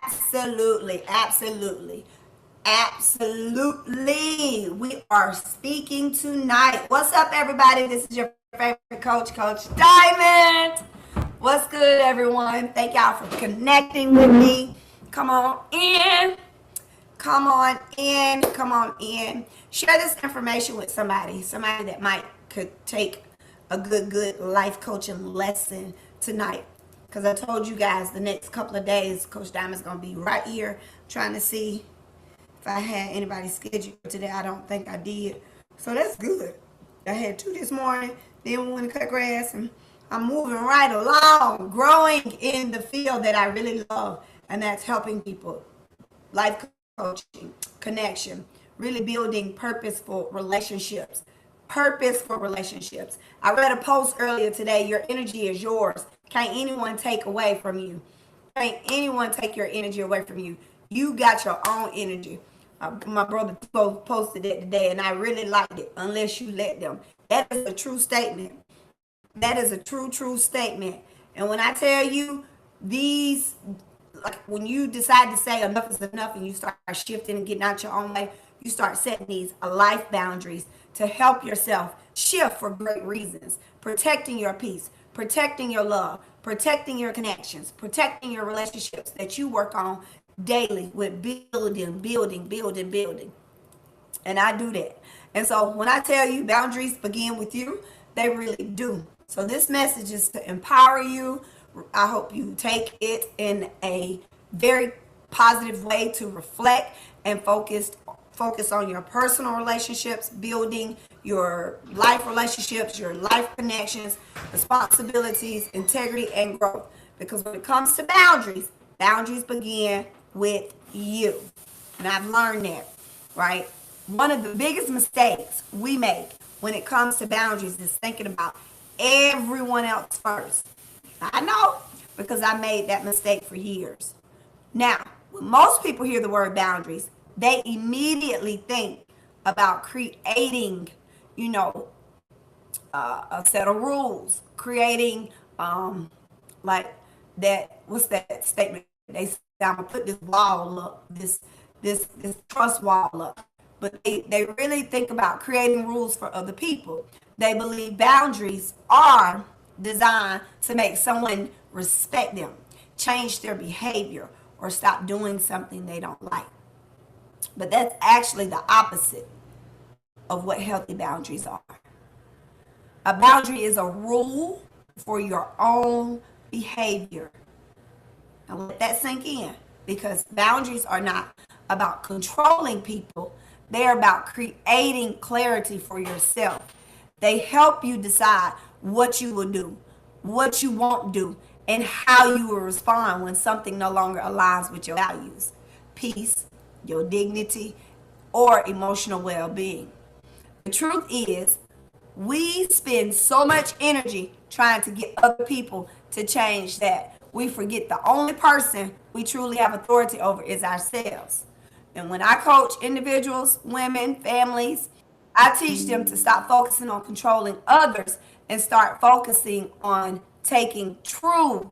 Absolutely, absolutely, absolutely. We are speaking tonight. What's up, everybody? This is your favorite coach, Coach Diamond. What's good, everyone? Thank y'all for connecting with me. Come on in. Come on in. Come on in. Share this information with somebody that might could take a good life coaching lesson tonight. Because I told you guys the next couple of days, Coach Diamond's gonna be right here trying to see if I had anybody scheduled today. I don't think I did, so that's good. I had two this morning, then one to cut grass, and I'm moving right along, growing in the field that I really love, and that's helping people, life coaching, connection, really building purposeful relationships. Purposeful relationships. I read a post earlier today. Your energy is yours. Can't anyone take away from you. Can't anyone take your energy away from you. You got your own energy. My brother posted it today, and I really liked it. Unless you let them. That is a true statement. That is a true statement. And when I tell you these, like when you decide to say enough is enough and you start shifting and getting out your own way, you start setting these life boundaries to help yourself shift for great reasons. Protecting your peace, protecting your love, protecting your connections, protecting your relationships that you work on daily with building. And I do that. And so when I tell you boundaries begin with you, they really do. So this message is to empower you. I hope you take it in a very positive way to reflect and focus on your personal relationships, building your life relationships, your life connections, responsibilities, integrity, and growth. Because when it comes to boundaries, boundaries begin with you. And I've learned that, right? One of the biggest mistakes we make when it comes to boundaries is thinking about everyone else first. I know because I made that mistake for years. Now, when most people hear the word boundaries, they immediately think about creating, you know, a set of rules, creating like that. What's that statement? They say I'm gonna put this wall up, this trust wall up. But they really think about creating rules for other people. They believe boundaries are designed to make someone respect them, change their behavior, or stop doing something they don't like. But that's actually the opposite of what healthy boundaries are. A boundary is a rule for your own behavior. Now let that sink in because boundaries are not about controlling people, they're about creating clarity for yourself. They help you decide what you will do, what you won't do, and how you will respond when something no longer aligns with your values, peace, your dignity, or emotional well being. The truth is, we spend so much energy trying to get other people to change that we forget the only person we truly have authority over is ourselves. And when I coach individuals, women, families, I teach them to stop focusing on controlling others and start focusing on taking true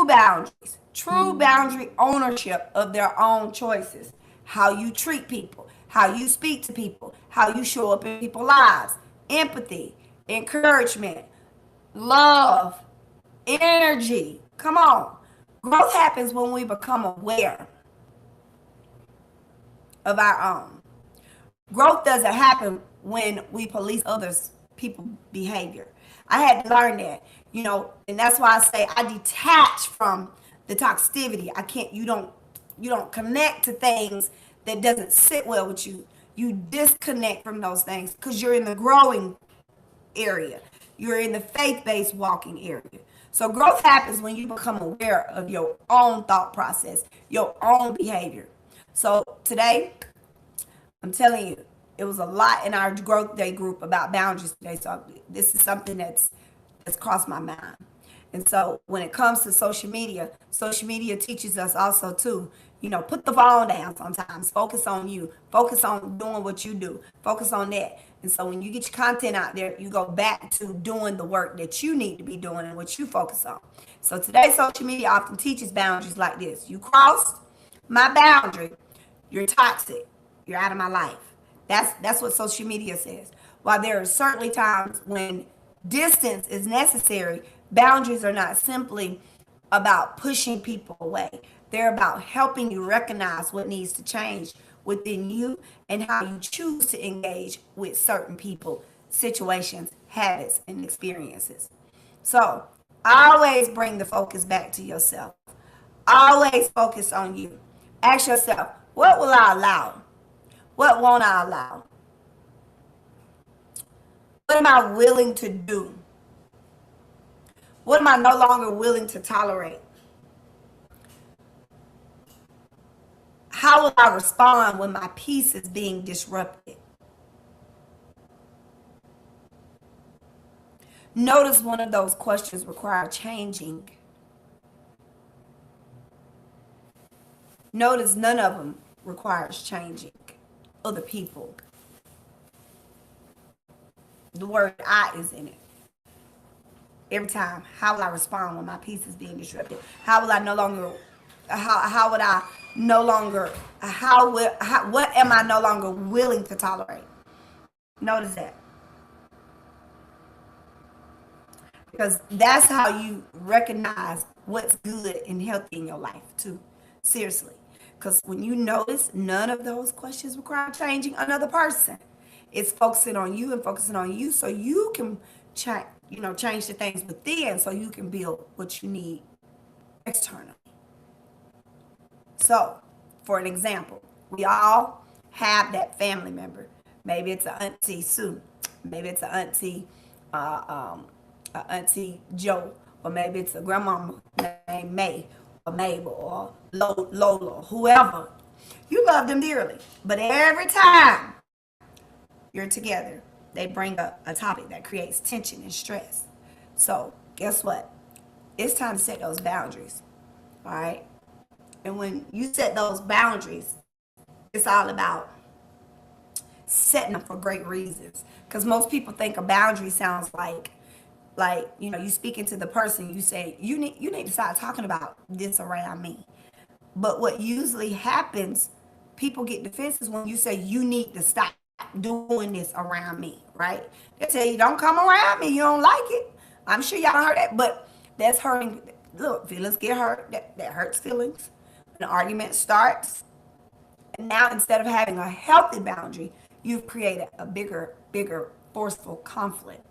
boundaries, true boundary ownership of their own choices. How you treat people, how you speak to people, how you show up in people's lives, empathy, encouragement, love, energy. Come on. Growth happens when we become aware of our own. Growth doesn't happen when we police others people behavior. I had to learn that, and that's why I say I detach from the toxicity. I can't you don't connect to things that doesn't sit well with you. You disconnect from those things because you're in the growing area. You're in the faith-based walking area. So growth happens when you become aware of your own thought process, your own behavior. So today, I'm telling you, it was a lot in our growth day group about boundaries today. So this is something that's crossed my mind. And so when it comes to social media teaches us also too, put the phone down sometimes. Focus on you. Focus on doing what you do. Focus on that. And so when you get your content out there, you go back to doing the work that you need to be doing and what you focus on. So today, social media often teaches boundaries like this. You crossed my boundary, you're toxic. You're out of my life. That's what social media says. While there are certainly times when distance is necessary, boundaries are not simply about pushing people away. They're about helping you recognize what needs to change within you and how you choose to engage with certain people, situations, habits, and experiences. So always bring the focus back to yourself. Always focus on you. Ask yourself, what will I allow? What won't I allow? What am I willing to do? What am I no longer willing to tolerate? How will I respond when my peace is being disrupted? Notice one of those questions require changing. Notice none of them requires changing other people. The word I is in it. Every time, how will I respond when my peace is being disrupted? How will I no longer, how would I no longer, what am I no longer willing to tolerate? Notice that. Because that's how you recognize what's good and healthy in your life too. Seriously. Because when you notice none of those questions require changing another person, it's focusing on you and focusing on you so you can change the things within so you can build what you need externally. So, for an example, we all have that family member. Maybe it's an Auntie Sue. Maybe it's an Auntie Joe. Or maybe it's a grandmama named May or Mabel or Lola, whoever. You love them dearly. But every time you're together, they bring up a topic that creates tension and stress. So guess what? It's time to set those boundaries. All right? And when you set those boundaries, it's all about setting them for great reasons. Because most people think a boundary sounds like you speaking to the person, you say you need to start talking about this around me. But what usually happens, people get defenses when you say you need to stop doing this around me, right? They tell you don't come around me, you don't like it. I'm sure y'all heard that, but that's hurting. Look, feelings get hurt. That hurts feelings. An argument starts, and now instead of having a healthy boundary, you've created a bigger, forceful conflict.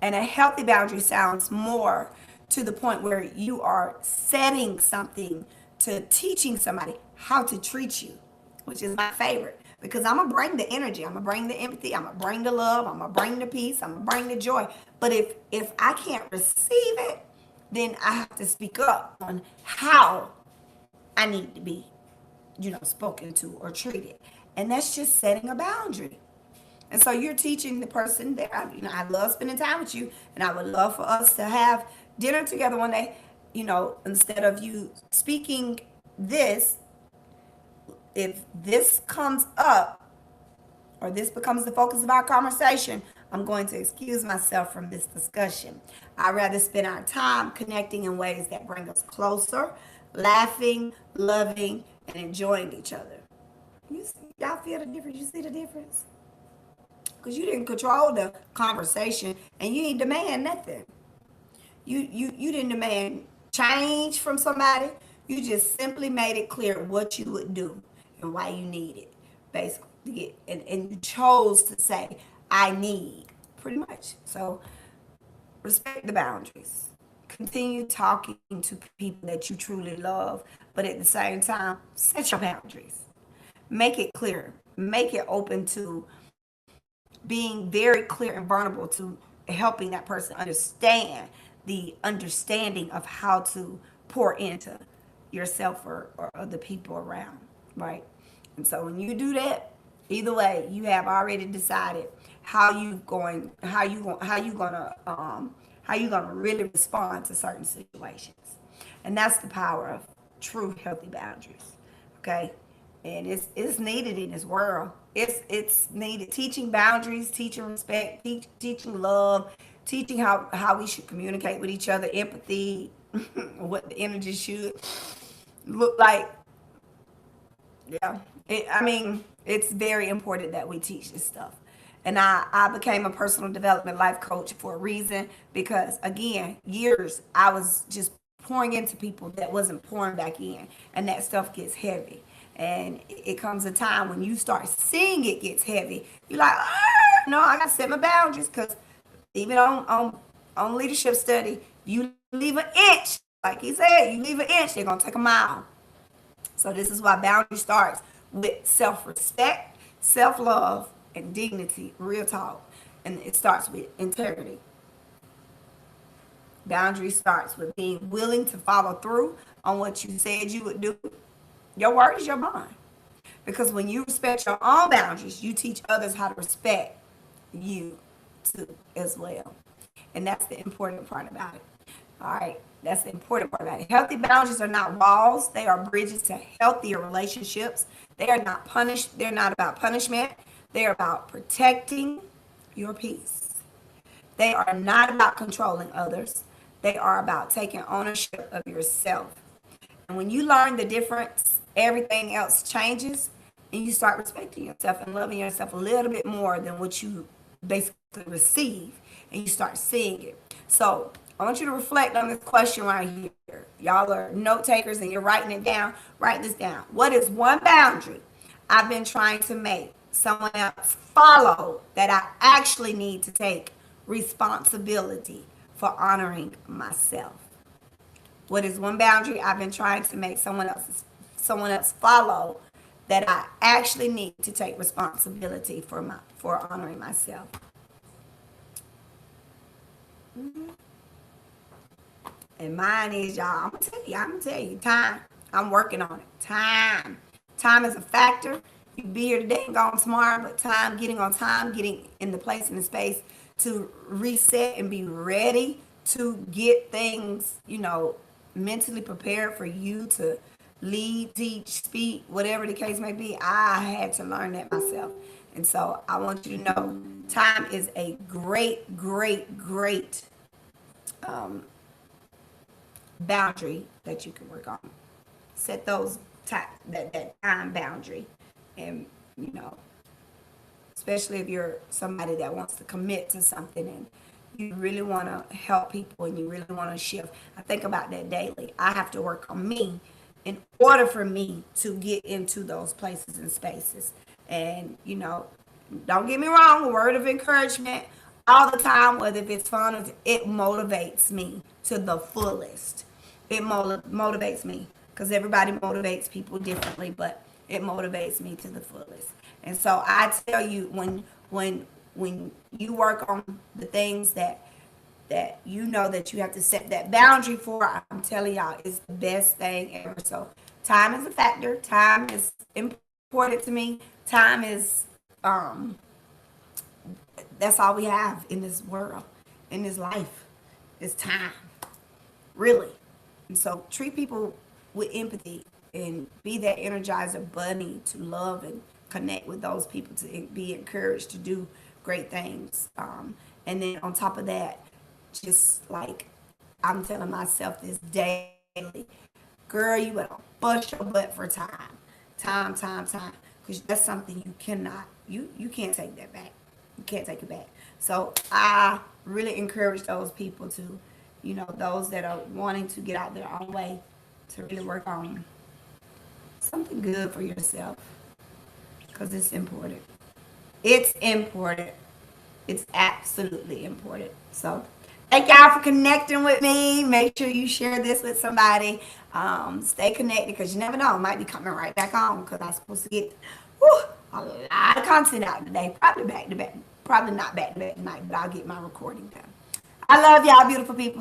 And a healthy boundary sounds more to the point where you are setting something to teaching somebody how to treat you, which is my favorite. Because I'm going to bring the energy, I'm going to bring the empathy, I'm going to bring the love, I'm going to bring the peace, I'm going to bring the joy. But if I can't receive it, then I have to speak up on how I need to be, spoken to or treated. And that's just setting a boundary. And so you're teaching the person that I love spending time with you, and I would love for us to have dinner together one day. Instead of you speaking this, if this comes up or this becomes the focus of our conversation, I'm going to excuse myself from this discussion. I'd rather spend our time connecting in ways that bring us closer, laughing, loving, and enjoying each other. Y'all feel the difference? You see the difference? Because you didn't control the conversation and you didn't demand nothing. You didn't demand change from somebody. You just simply made it clear what you would do and why you need it, basically. And you chose to say, I need, pretty much. So respect the boundaries. Continue talking to people that you truly love, but at the same time, set your boundaries. Make it clear. Make it open to being very clear and vulnerable to helping that person understand the understanding of how to pour into yourself or other people around, right? And so when you do that, either way, you have already decided how you gonna really respond to certain situations. And that's the power of true healthy boundaries. Okay? And it's needed in this world. It's needed. Teaching boundaries, teaching respect, teaching love, teaching how we should communicate with each other, empathy, what the energy should look like. Yeah. I mean, it's very important that we teach this stuff. And I became a personal development life coach for a reason because, again, years I was just pouring into people that wasn't pouring back in. And that stuff gets heavy. And it comes a time when you start seeing it gets heavy. You're like, no, I got to set my boundaries because even on leadership study, you leave an inch. Like he said, you leave an inch, they're going to take a mile. So this is why boundary starts with self-respect, self-love, and dignity, real talk. And it starts with integrity. Boundary starts with being willing to follow through on what you said you would do. Your word is your bond. Because when you respect your own boundaries, you teach others how to respect you too as well. And that's the important part about it. All right. That's the important part about it. Healthy boundaries are not walls. They are bridges to healthier relationships. They are not punished. They're not about punishment. They are about protecting your peace. They are not about controlling others. They are about taking ownership of yourself. And when you learn the difference, everything else changes and you start respecting yourself and loving yourself a little bit more than what you basically receive, and you start seeing it. So I want you to reflect on this question right here. Y'all are note takers and you're writing it down. Write this down. What is one boundary I've been trying to make someone else follow that I actually need to take responsibility for honoring myself? What is one boundary I've been trying to make someone else follow that I actually need to take responsibility for honoring myself? And mine is, y'all, I'm gonna tell you, time. I'm working on it. Time is a factor. You be here today and gone tomorrow, but getting in the place and the space to reset and be ready to get things, mentally prepared for you to lead, teach, speak, whatever the case may be. I had to learn that myself. And so I want you to know time is a great, great, great boundary that you can work on. Set that time boundary. And, especially if you're somebody that wants to commit to something and you really want to help people and you really want to shift. I think about that daily. I have to work on me in order for me to get into those places and spaces. And, don't get me wrong, a word of encouragement all the time, whether if it's fun, it motivates me to the fullest. It motivates me because everybody motivates people differently, but it motivates me to the fullest. And so I tell you, when you work on the things that you know that you have to set that boundary for, I'm telling y'all, it's the best thing ever. So time is a factor. Time is important to me. Time is that's all we have in this world, in this life, is time, really. And so treat people with empathy and be that energizer bunny to love and connect with those people, to be encouraged to do great things. And then on top of that, just like I'm telling myself this daily, girl, you better bust your butt for time. Time. Because that's something you cannot, you can't take that back. You can't take it back. So I really encourage those people to, those that are wanting to get out their own way, to really work on something good for yourself. Because it's important. It's important. It's absolutely important. So thank y'all for connecting with me. Make sure you share this with somebody. Stay connected because you never know. I might be coming right back on because I'm supposed to get a lot of content out today. Probably back to back. Probably not back to back tonight, but I'll get my recording done. I love y'all, beautiful people.